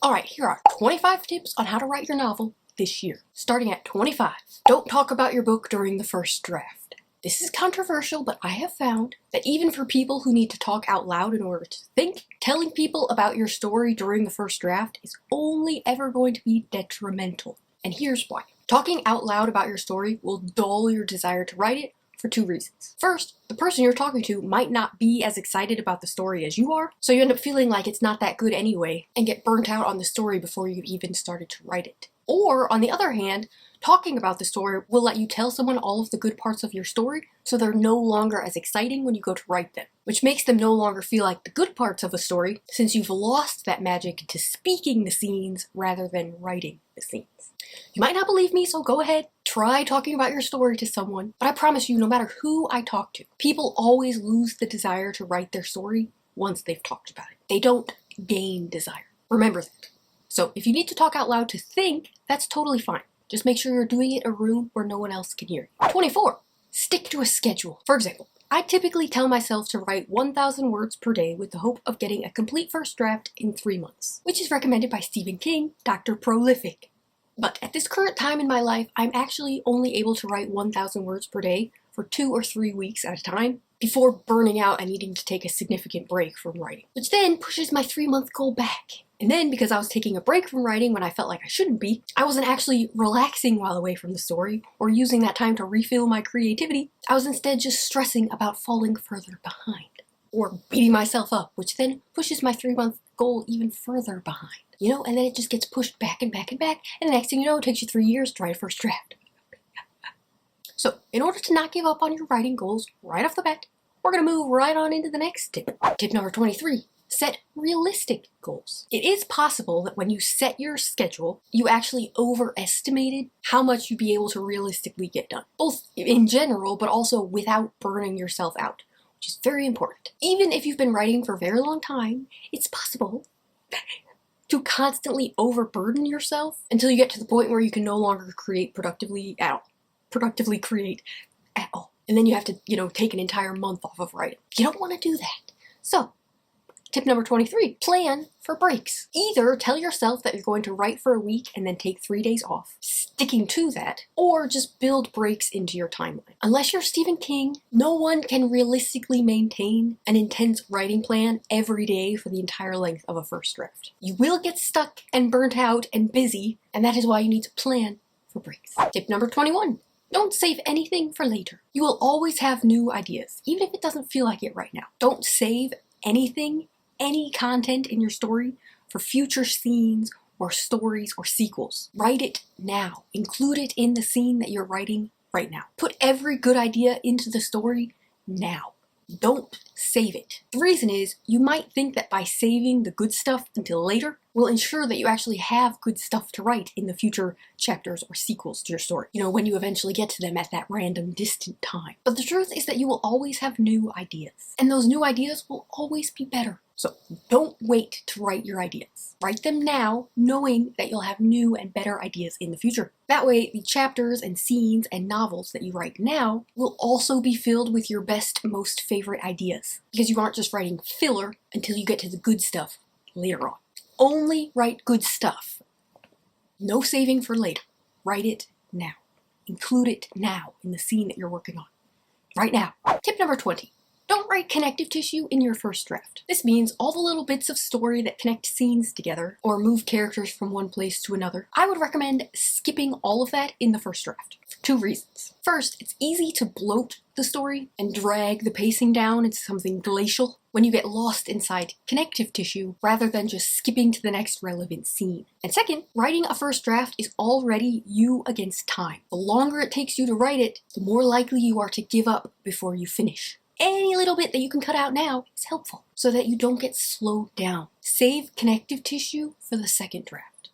Alright, here are 25 tips on how to write your novel this year. Starting at 25. Don't talk about your book during the first draft. This is controversial, but I have found that even for people who need to talk out loud in order to think, telling people about your story during the first draft is only ever going to be detrimental. And here's why. Talking out loud about your story will dull your desire to write it for two reasons. First, the person you're talking to might not be as excited about the story as you are, so you end up feeling like it's not that good anyway, and get burnt out on the story before you've even started to write it. Or, on the other hand, talking about the story will let you tell someone all of the good parts of your story, so they're no longer as exciting when you go to write them, which makes them no longer feel like the good parts of a story, since you've lost that magic to speaking the scenes rather than writing the scenes. You might not believe me, so go ahead, try talking about your story to someone, but I promise you, no matter who I talk to, people always lose the desire to write their story once they've talked about it. They don't gain desire. Remember that. So if you need to talk out loud to think, that's totally fine. Just make sure you're doing it in a room where no one else can hear you. 24. Stick to a schedule. For example, I typically tell myself to write 1,000 words per day with the hope of getting a complete first draft in 3 months, which is recommended by Stephen King, Dr. Prolific. But at this current time in my life, I'm actually only able to write 1,000 words per day for 2 or 3 weeks at a time before burning out and needing to take a significant break from writing, which then pushes my 3-month goal back. And then, because I was taking a break from writing when I felt like I shouldn't be, I wasn't actually relaxing while away from the story or using that time to refill my creativity. I was instead just stressing about falling further behind or beating myself up, which then pushes my 3-month goal even further behind. You know, and then it just gets pushed back and back and back, and the next thing you know, it takes you 3 years to write a first draft. So, in order to not give up on your writing goals right off the bat, we're going to move right on into the next tip. Tip number 23. Set realistic goals. It is possible that when you set your schedule, you actually overestimated how much you'd be able to realistically get done, both in general, but also without burning yourself out, which is very important. Even if you've been writing for a very long time, it's possible to constantly overburden yourself until you get to the point where you can no longer create productively create at all. And then you have to, take an entire month off of writing. You don't want to do that. So, tip number 23, plan for breaks. Either tell yourself that you're going to write for a week and then take 3 days off, sticking to that, or just build breaks into your timeline. Unless you're Stephen King, no one can realistically maintain an intense writing plan every day for the entire length of a first draft. You will get stuck and burnt out and busy, and that is why you need to plan for breaks. Tip number 21. Don't save anything for later. You will always have new ideas, even if it doesn't feel like it right now. Don't save anything, any content in your story for future scenes or stories or sequels. Write it now. Include it in the scene that you're writing right now. Put every good idea into the story now. Don't save it. The reason is, you might think that by saving the good stuff until later will ensure that you actually have good stuff to write in the future chapters or sequels to your story. When you eventually get to them at that random distant time. But the truth is that you will always have new ideas. And those new ideas will always be better. So don't wait to write your ideas. Write them now, knowing that you'll have new and better ideas in the future. That way, the chapters and scenes and novels that you write now will also be filled with your best, most favorite ideas. Because you aren't just writing filler until you get to the good stuff later on. Only write good stuff. No saving for later. Write it now. Include it now in the scene that you're working on. Right now. Tip number 20. Don't write connective tissue in your first draft. This means all the little bits of story that connect scenes together or move characters from one place to another. I would recommend skipping all of that in the first draft for 2 reasons. First, it's easy to bloat the story and drag the pacing down into something glacial when you get lost inside connective tissue rather than just skipping to the next relevant scene. And second, writing a first draft is already you against time. The longer it takes you to write it, the more likely you are to give up before you finish. Any little bit that you can cut out now is helpful so that you don't get slowed down. Save connective tissue for the second draft.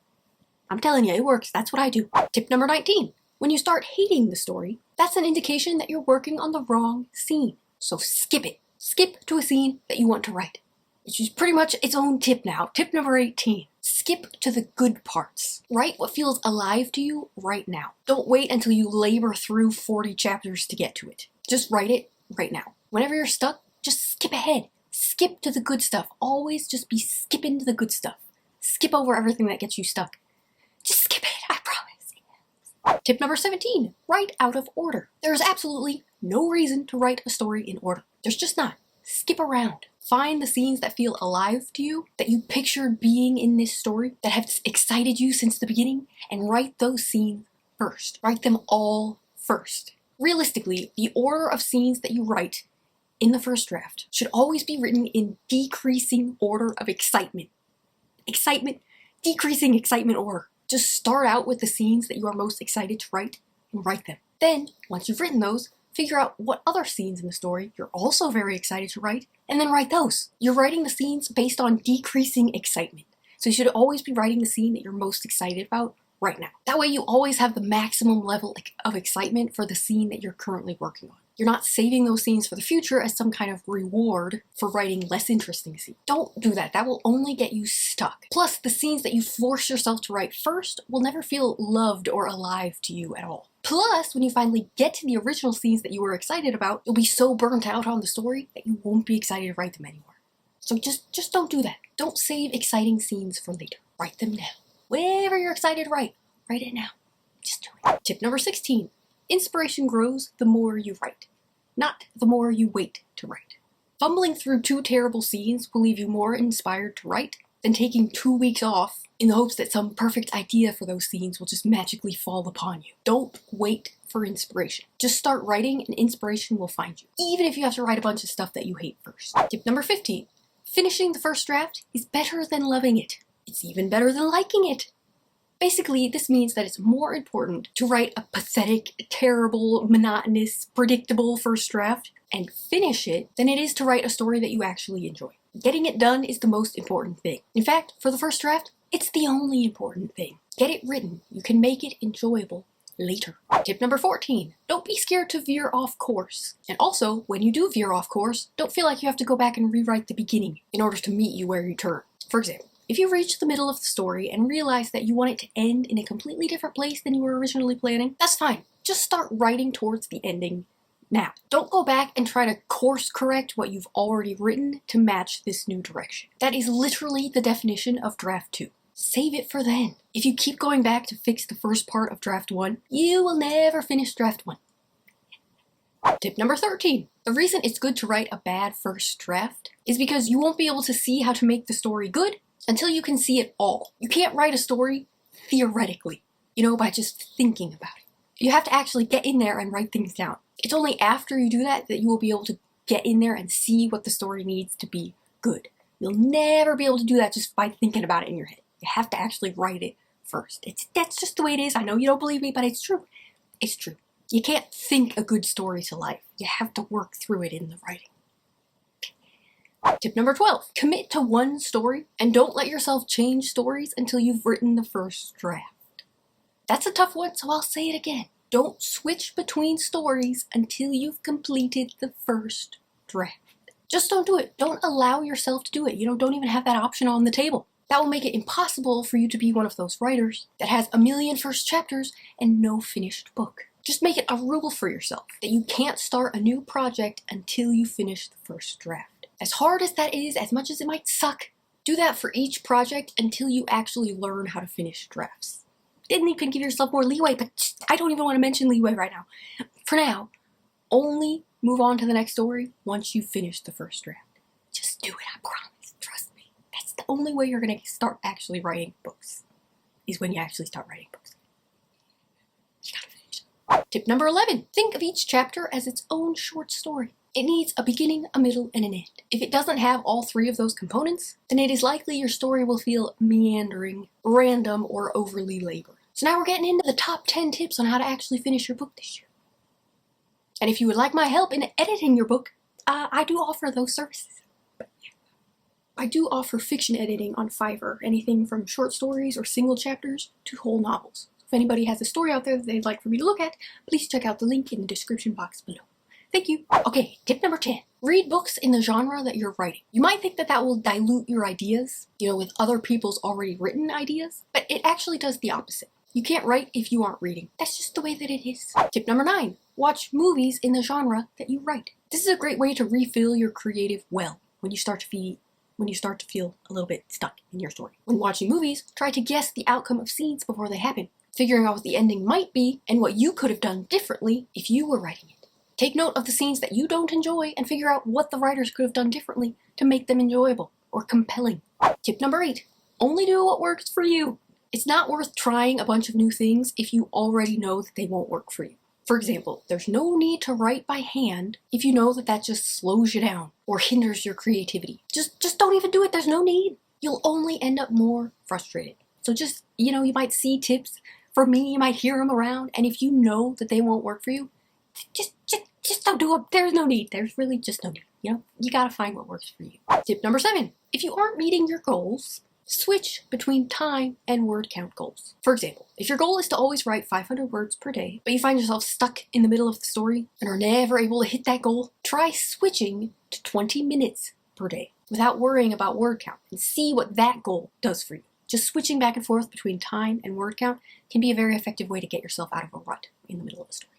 I'm telling you, it works. That's what I do. Tip number 19. When you start hating the story, that's an indication that you're working on the wrong scene. So skip it. Skip to a scene that you want to write, which is pretty much its own tip now. Tip number 18. Skip to the good parts. Write what feels alive to you right now. Don't wait until you labor through 40 chapters to get to it. Just write it right now. Whenever you're stuck, just skip ahead. Skip to the good stuff. Always just be skipping to the good stuff. skip over everything that gets you stuck. Just skip it, I promise. Tip number 17, write out of order. There is absolutely no reason to write a story in order. There's just not. Skip around. Find the scenes that feel alive to you, that you pictured being in this story, that have excited you since the beginning, and write those scenes first. Write them all first. Realistically, the order of scenes that you write in the first draft should always be written in decreasing order of excitement. Decreasing excitement order. Just start out with the scenes that you are most excited to write and write them. Then, once you've written those, figure out what other scenes in the story you're also very excited to write, and then write those. You're writing the scenes based on decreasing excitement. So you should always be writing the scene that you're most excited about right now. That way you always have the maximum level of excitement for the scene that you're currently working on. You're not saving those scenes for the future as some kind of reward for writing less interesting scenes. Don't do that. That will only get you stuck. Plus, the scenes that you force yourself to write first will never feel loved or alive to you at all. Plus, when you finally get to the original scenes that you were excited about, you'll be so burnt out on the story that you won't be excited to write them anymore. So just don't do that. Don't save exciting scenes for later. Write them now. Whatever you're excited to write it now. Just do it. Tip number 16. Inspiration grows the more you write, not the more you wait to write. Fumbling through 2 terrible scenes will leave you more inspired to write than taking 2 weeks off in the hopes that some perfect idea for those scenes will just magically fall upon you. Don't wait for inspiration. Just start writing and inspiration will find you, even if you have to write a bunch of stuff that you hate first. Tip number 15. Finishing the first draft is better than loving it. It's even better than liking it. Basically, this means that it's more important to write a pathetic, terrible, monotonous, predictable first draft and finish it than it is to write a story that you actually enjoy. Getting it done is the most important thing. In fact, for the first draft, it's the only important thing. Get it written. You can make it enjoyable later. Tip number 14. Don't be scared to veer off course. And also, when you do veer off course, don't feel like you have to go back and rewrite the beginning in order to meet you where you turn. For example, if you reach the middle of the story and realize that you want it to end in a completely different place than you were originally planning, that's fine. Just start writing towards the ending now. Don't go back and try to course correct what you've already written to match this new direction. That is literally the definition of draft 2. Save it for then. If you keep going back to fix the first part of draft 1, you will never finish draft 1. Tip number 13. The reason it's good to write a bad first draft is because you won't be able to see how to make the story good until you can see it all. You can't write a story theoretically, by just thinking about it. You have to actually get in there and write things down. It's only after you do that that you will be able to get in there and see what the story needs to be good. You'll never be able to do that just by thinking about it in your head. You have to actually write it first. That's just the way it is. I know you don't believe me, but it's true. It's true. You can't think a good story to life. You have to work through it in the writing. Tip number 12. Commit to one story and don't let yourself change stories until you've written the first draft. That's a tough one, so I'll say it again. Don't switch between stories until you've completed the first draft. Just don't do it. Don't allow yourself to do it. Don't even have that option on the table. That will make it impossible for you to be one of those writers that has a million first chapters and no finished book. Just make it a rule for yourself that you can't start a new project until you finish the first draft. As hard as that is, as much as it might suck, do that for each project until you actually learn how to finish drafts. Didn't even give yourself more leeway, but I don't even want to mention leeway right now. For now, only move on to the next story once you finish the first draft. Just do it, I promise. Trust me. That's the only way you're going to start actually writing books, is when you actually start writing books. You gotta finish. Tip number 11. Think of each chapter as its own short story. It needs a beginning, a middle, and an end. If it doesn't have all 3 of those components, then it is likely your story will feel meandering, random, or overly labored. So now we're getting into the top 10 tips on how to actually finish your book this year. And if you would like my help in editing your book, I do offer those services. I do offer fiction editing on Fiverr, anything from short stories or single chapters to whole novels. If anybody has a story out there that they'd like for me to look at, please check out the link in the description box below. Thank you. Okay, tip number 10. Read books in the genre that you're writing. You might think that will dilute your ideas, with other people's already written ideas, but it actually does the opposite. You can't write if you aren't reading. That's just the way that it is. Tip number 9. Watch movies in the genre that you write. This is a great way to refill your creative well when you start to when you start to feel a little bit stuck in your story. When watching movies, try to guess the outcome of scenes before they happen, figuring out what the ending might be and what you could have done differently if you were writing it. Take note of the scenes that you don't enjoy and figure out what the writers could have done differently to make them enjoyable or compelling. Tip number 8, only do what works for you. It's not worth trying a bunch of new things if you already know that they won't work for you. For example, there's no need to write by hand if you know that that just slows you down or hinders your creativity. Just don't even do it. There's no need. You'll only end up more frustrated. So just, you might see tips from me, you might hear them around, and if you know that they won't work for you, just don't do them. There's no need. There's really just no need. You gotta find what works for you. Tip number 7, if you aren't meeting your goals, switch between time and word count goals. For example, if your goal is to always write 500 words per day, but you find yourself stuck in the middle of the story and are never able to hit that goal, try switching to 20 minutes per day without worrying about word count and see what that goal does for you. Just switching back and forth between time and word count can be a very effective way to get yourself out of a rut in the middle of a story.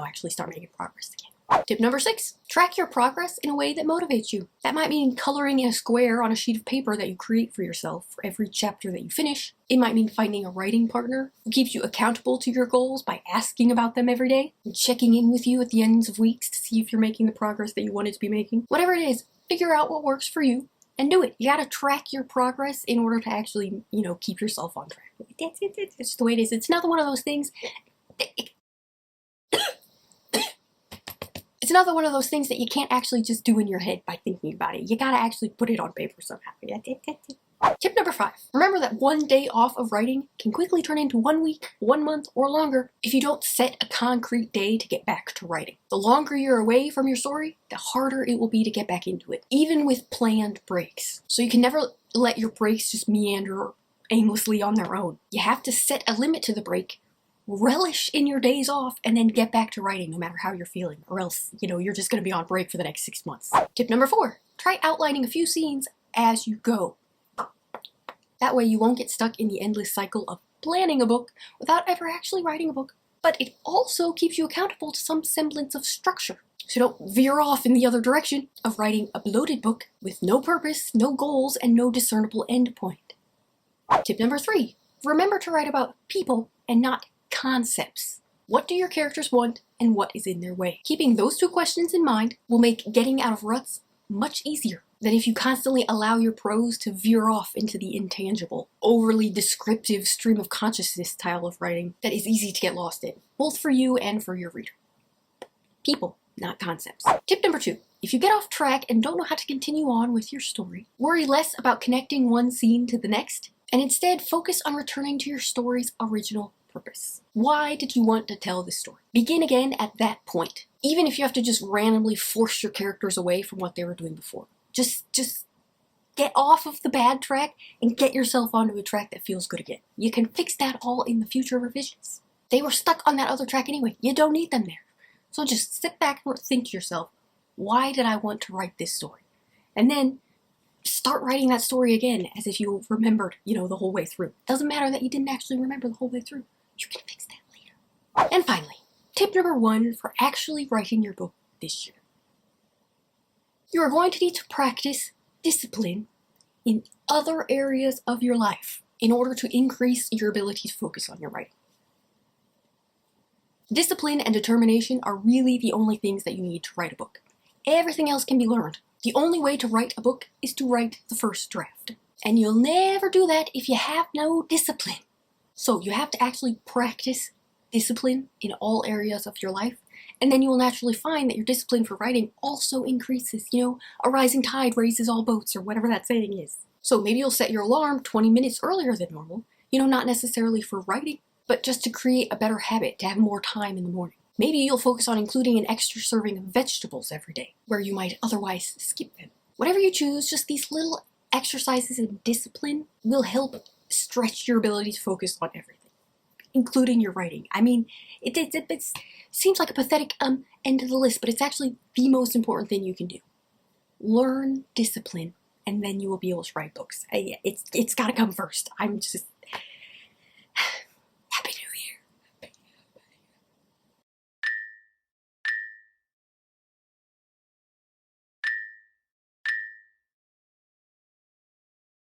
Actually start making progress again. Tip number 6, track your progress in a way that motivates you. That might mean coloring in a square on a sheet of paper that you create for yourself for every chapter that you finish. It might mean finding a writing partner who keeps you accountable to your goals by asking about them every day and checking in with you at the ends of weeks to see if you're making the progress that you wanted to be making. Whatever it is, figure out what works for you and do it. You gotta track your progress in order to actually, keep yourself on track. That's it. It's just the way it is. It's another one of those things. It's another one of those things that you can't actually just do in your head by thinking about it. You gotta actually put it on paper somehow. Tip number 5, remember that one day off of writing can quickly turn into 1 week, 1 month, or longer if you don't set a concrete day to get back to writing. The longer you're away from your story, the harder it will be to get back into it, even with planned breaks. So you can never let your breaks just meander aimlessly on their own. You have to set a limit to the break, relish in your days off, and then get back to writing no matter how you're feeling, or else, you're just going to be on break for the next 6 months. Tip number 4, try outlining a few scenes as you go. That way you won't get stuck in the endless cycle of planning a book without ever actually writing a book, but it also keeps you accountable to some semblance of structure. So don't veer off in the other direction of writing a bloated book with no purpose, no goals, and no discernible end point. Tip number 3, remember to write about people and not concepts. What do your characters want and what is in their way? Keeping those 2 questions in mind will make getting out of ruts much easier than if you constantly allow your prose to veer off into the intangible, overly descriptive stream of consciousness style of writing that is easy to get lost in, both for you and for your reader. People, not concepts. Tip number 2, if you get off track and don't know how to continue on with your story, worry less about connecting one scene to the next, and instead focus on returning to your story's original purpose. Why did you want to tell this story? Begin again at that point, even if you have to just randomly force your characters away from what they were doing before. Just get off of the bad track and get yourself onto a track that feels good again. You can fix that all in the future revisions. They were stuck on that other track anyway. You don't need them there. So just sit back and think to yourself, why did I want to write this story? And then start writing that story again as if you remembered, the whole way through. Doesn't matter that you didn't actually remember the whole way through. You can fix that later. And finally, tip number 1 for actually writing your book this year. You are going to need to practice discipline in other areas of your life in order to increase your ability to focus on your writing. Discipline and determination are really the only things that you need to write a book. Everything else can be learned. The only way to write a book is to write the first draft. And you'll never do that if you have no discipline. So you have to actually practice discipline in all areas of your life, and then you will naturally find that your discipline for writing also increases. A rising tide raises all boats, or whatever that saying is. So maybe you'll set your alarm 20 minutes earlier than normal, not necessarily for writing, but just to create a better habit, to have more time in the morning. Maybe you'll focus on including an extra serving of vegetables every day, where you might otherwise skip them. Whatever you choose, just these little exercises in discipline will help stretch your ability to focus on everything, including your writing. I mean, it seems like a pathetic end to the list, but it's actually the most important thing you can do. Learn discipline, and then you will be able to write books. It's got to come first. I'm just